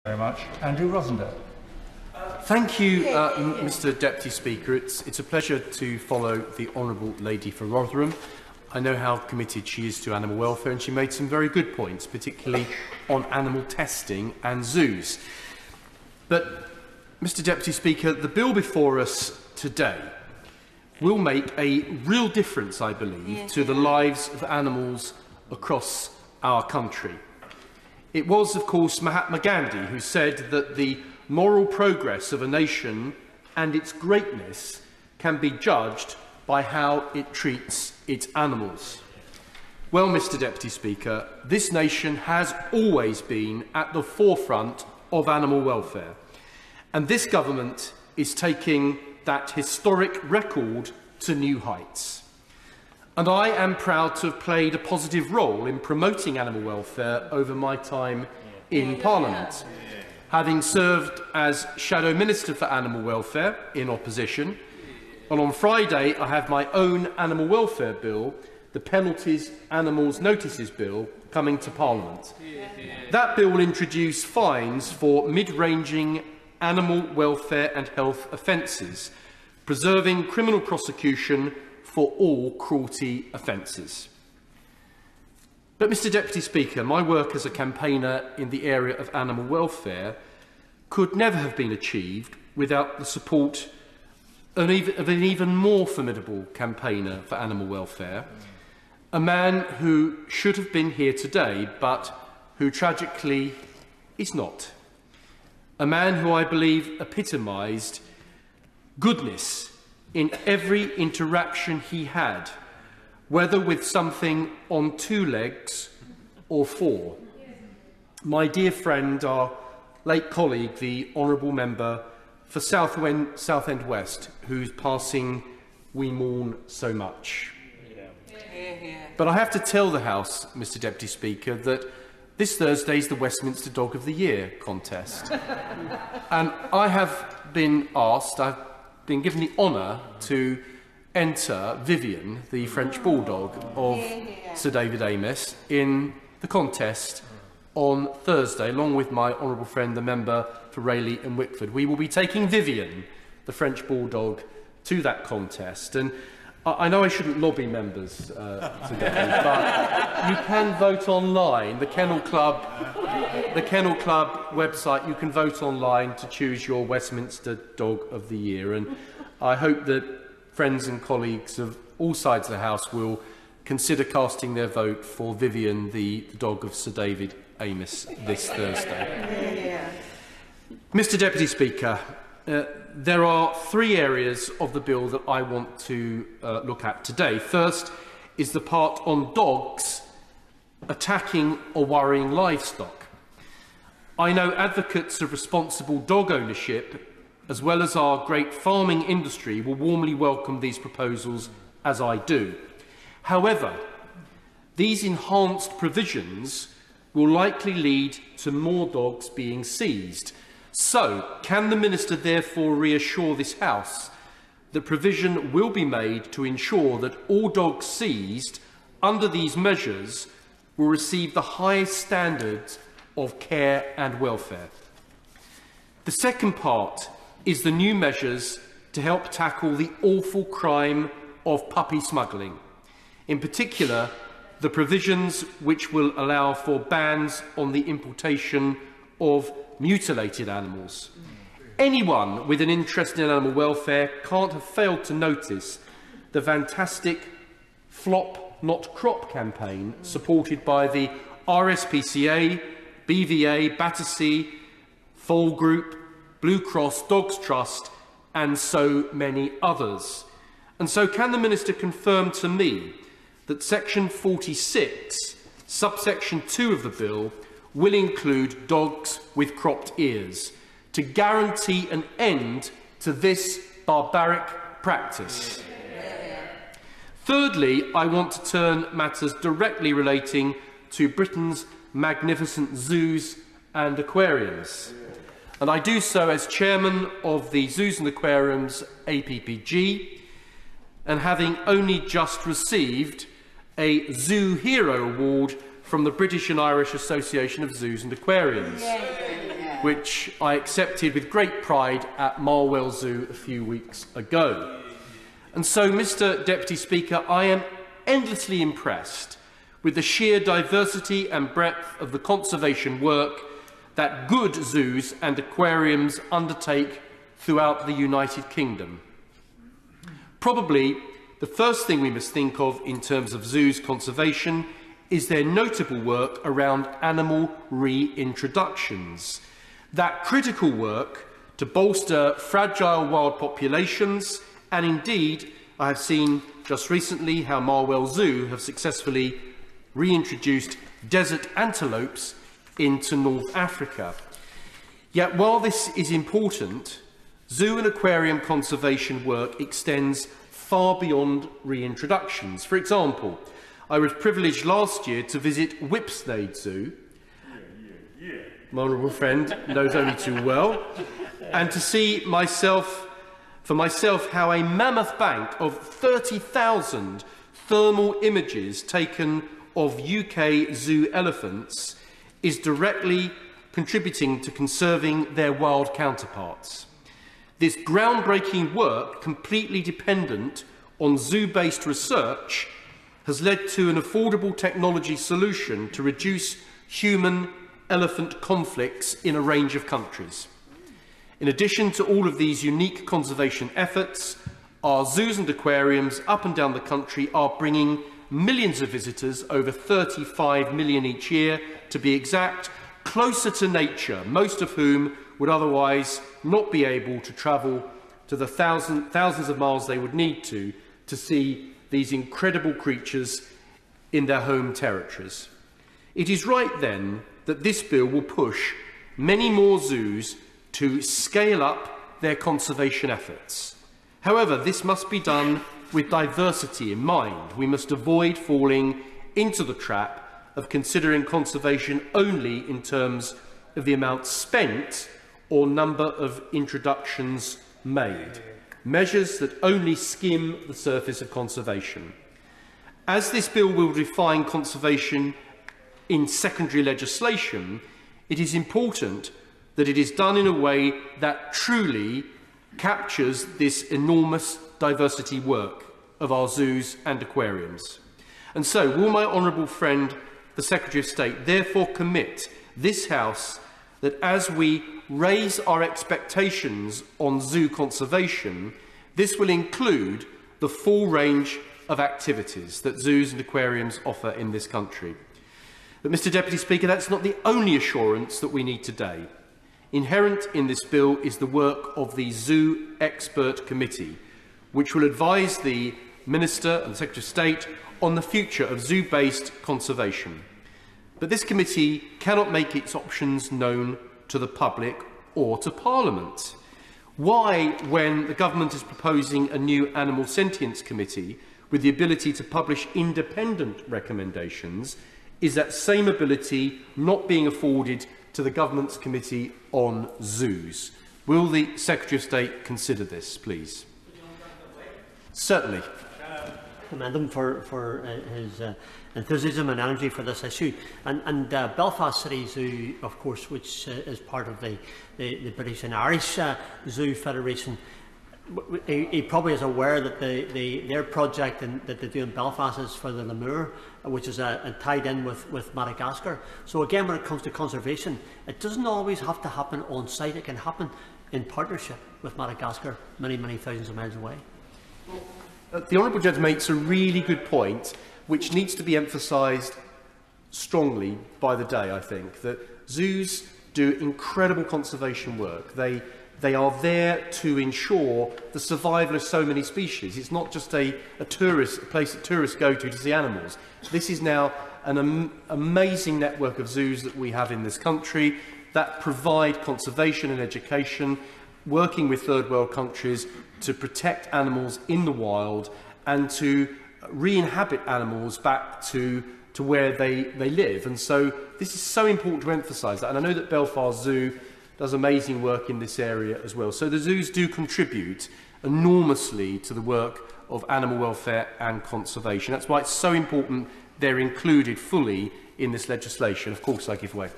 Very much. Andrew Rosindell. Thank you, Mr Deputy Speaker. It's a pleasure to follow the Honourable Lady for Rotherham. I know how committed she is to animal welfare, and she made some very good points, particularly on animal testing and zoos. But, Mr Deputy Speaker, the bill before us today will make a real difference, I believe, to the lives of animals across our country. It was, of course, Mahatma Gandhi who said that the moral progress of a nation and its greatness can be judged by how it treats its animals. Well, Mr Deputy Speaker, this nation has always been at the forefront of animal welfare, and this government is taking that historic record to new heights. And I am proud to have played a positive role in promoting animal welfare over my time in Parliament. Having served as Shadow Minister for Animal Welfare in opposition, and on Friday I have my own animal welfare bill, the Penalties Animals Notices Bill, coming to Parliament. That bill will introduce fines for mid-ranging animal welfare and health offences, preserving criminal prosecution for all cruelty offences. But, Mr Deputy Speaker, my work as a campaigner in the area of animal welfare could never have been achieved without the support of an even more formidable campaigner for animal welfare, a man who should have been here today, but who tragically is not. A man who I believe epitomised goodness in every interaction he had, whether with something on 2 legs or 4. My dear friend, our late colleague, the Honourable Member for Southend West, whose passing we mourn so much. But I have to tell the House, Mr Deputy Speaker, that this Thursday is the Westminster Dog of the Year contest. And I have been asked, I've been given the honour to enter Vivian, the French Bulldog of Sir David Amis, in the contest on Thursday, along with my honourable friend, the member for Rayleigh and Wickford. We will be taking Vivian, the French Bulldog, to that contest. And I know I shouldn't lobby members today, but you can vote online. The Kennel Club website, you can vote online to choose your Westminster Dog of the Year. And I hope that friends and colleagues of all sides of the House will consider casting their vote for Vivian, the dog of Sir David Amis, this Thursday. Mr Deputy Speaker, there are 3 areas of the bill that I want to look at today. First is the part on dogs attacking or worrying livestock. I know advocates of responsible dog ownership, as well as our great farming industry, will warmly welcome these proposals, as I do. However, these enhanced provisions will likely lead to more dogs being seized. So, can the Minister therefore reassure this House that provision will be made to ensure that all dogs seized under these measures will receive the highest standards of care and welfare? The second part is the new measures to help tackle the awful crime of puppy smuggling. In particular, the provisions which will allow for bans on the importation of mutilated animals. Anyone with an interest in animal welfare can't have failed to notice the fantastic Flop Not Crop campaign supported by the RSPCA, BVA, Battersea, Foal Group, Blue Cross, Dogs Trust and so many others. And so can the Minister confirm to me that section 46, subsection 2 of the bill will include dogs with cropped ears to guarantee an end to this barbaric practice? Thirdly, I want to turn matters directly relating to Britain's magnificent zoos and aquariums. And I do so as chairman of the Zoos and Aquariums APPG, and having only just received a Zoo Hero Award from the British and Irish Association of Zoos and Aquariums. which I accepted with great pride at Marwell Zoo a few weeks ago. And so, Mr. Deputy Speaker, I am endlessly impressed with the sheer diversity and breadth of the conservation work that good zoos and aquariums undertake throughout the United Kingdom. Probably the first thing we must think of in terms of zoos conservation is their notable work around animal reintroductions. That critical work to bolster fragile wild populations, and indeed I have seen just recently how Marwell Zoo have successfully reintroduced desert antelopes into North Africa. Yet while this is important, zoo and aquarium conservation work extends far beyond reintroductions. For example, I was privileged last year to visit Whipsnade Zoo. My honourable friend knows only too well, and to see for myself how a mammoth bank of 30,000 thermal images taken of UK zoo elephants is directly contributing to conserving their wild counterparts. This groundbreaking work, completely dependent on zoo-based research, has led to an affordable technology solution to reduce human-elephant conflicts in a range of countries. In addition to all of these unique conservation efforts, our zoos and aquariums up and down the country are bringing millions of visitors, over 35 million each year to be exact, closer to nature, most of whom would otherwise not be able to travel to the thousands of miles they would need to see these incredible creatures in their home territories. It is right then that this bill will push many more zoos to scale up their conservation efforts. However, this must be done with diversity in mind. We must avoid falling into the trap of considering conservation only in terms of the amount spent or number of introductions made, measures that only skim the surface of conservation. As this bill will define conservation in secondary legislation, it is important that it is done in a way that truly captures this enormous diversity work of our zoos and aquariums. And so, will my honourable friend, the Secretary of State, therefore commit this House that as we raise our expectations on zoo conservation, this will include the full range of activities that zoos and aquariums offer in this country. But, Mr. Deputy Speaker, that's not the only assurance that we need today. Inherent in this bill is the work of the Zoo Expert Committee, which will advise the Minister and the Secretary of State on the future of zoo-based conservation. But this committee cannot make its options known to the public or to Parliament. Why, when the government is proposing a new Animal Sentience Committee with the ability to publish independent recommendations, is that same ability not being afforded to the Government's Committee on Zoos? Will the Secretary of State consider this, please? Certainly. Commend him for his enthusiasm and energy for this issue. And Belfast City Zoo, of course, which is part of the British and Irish Zoo Federation, he probably is aware that their project that they do in Belfast is for the lemur, which is tied in with Madagascar. So again, when it comes to conservation, it doesn't always have to happen on site. It can happen in partnership with Madagascar, many thousands of miles away. The Honourable Gentleman makes a really good point, which needs to be emphasised strongly by the day, I think, that zoos do incredible conservation work. They are there to ensure the survival of so many species. It's not just a place that tourists go to see animals. This is now an amazing network of zoos that we have in this country that provide conservation and education, working with third world countries to protect animals in the wild and to re-inhabit animals back to where they live. And so this is so important to emphasise that. And I know that Belfast Zoo does amazing work in this area as well. So the zoos do contribute enormously to the work of animal welfare and conservation. That's why it's so important they're included fully in this legislation. Of course, I give way.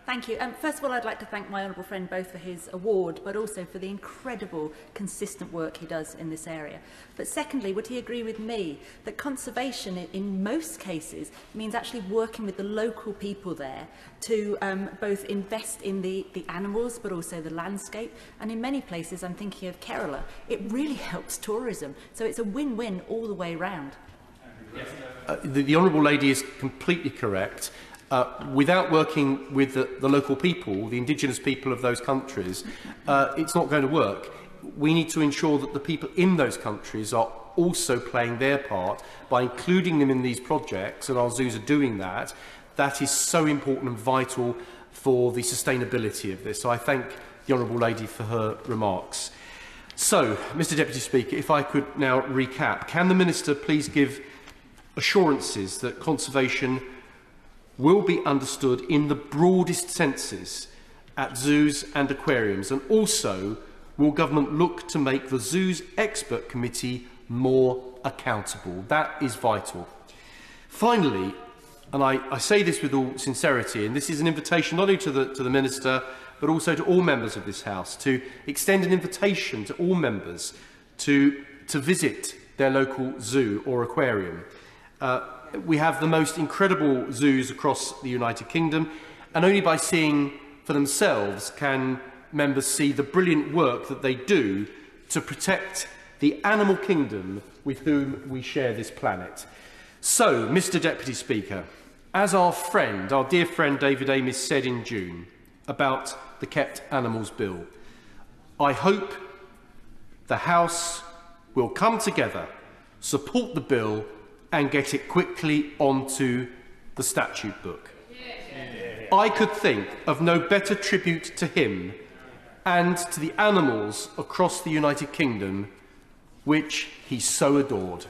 Thank you. First of all, I'd like to thank my honourable friend both for his award, but also for the incredible, consistent work he does in this area. But secondly, would he agree with me that conservation, in most cases, means actually working with the local people there to both invest in the animals, but also the landscape? And in many places, I'm thinking of Kerala, it really helps tourism. So it's a win-win all the way round. The Honourable Lady is completely correct. Without working with the local people, the indigenous people of those countries, it's not going to work. We need to ensure that the people in those countries are also playing their part by including them in these projects, and our zoos are doing that. That is so important and vital for the sustainability of this. So I thank the Honourable Lady for her remarks. So, Mr Deputy Speaker, if I could now recap, can the Minister please give assurances that conservation will be understood in the broadest senses at zoos and aquariums, and also will government look to make the zoos expert committee more accountable? That is vital. Finally, and I say this with all sincerity, and this is an invitation not only to the Minister but also to all members of this House, to extend an invitation to all members to visit their local zoo or aquarium. We have the most incredible zoos across the United Kingdom, and only by seeing for themselves can members see the brilliant work that they do to protect the animal kingdom with whom we share this planet. So, Mr Deputy Speaker, as our dear friend David Amis said in June about the Kept Animals Bill, I hope the House will come together, support the bill and get it quickly onto the statute book. I could think of no better tribute to him and to the animals across the United Kingdom which he so adored.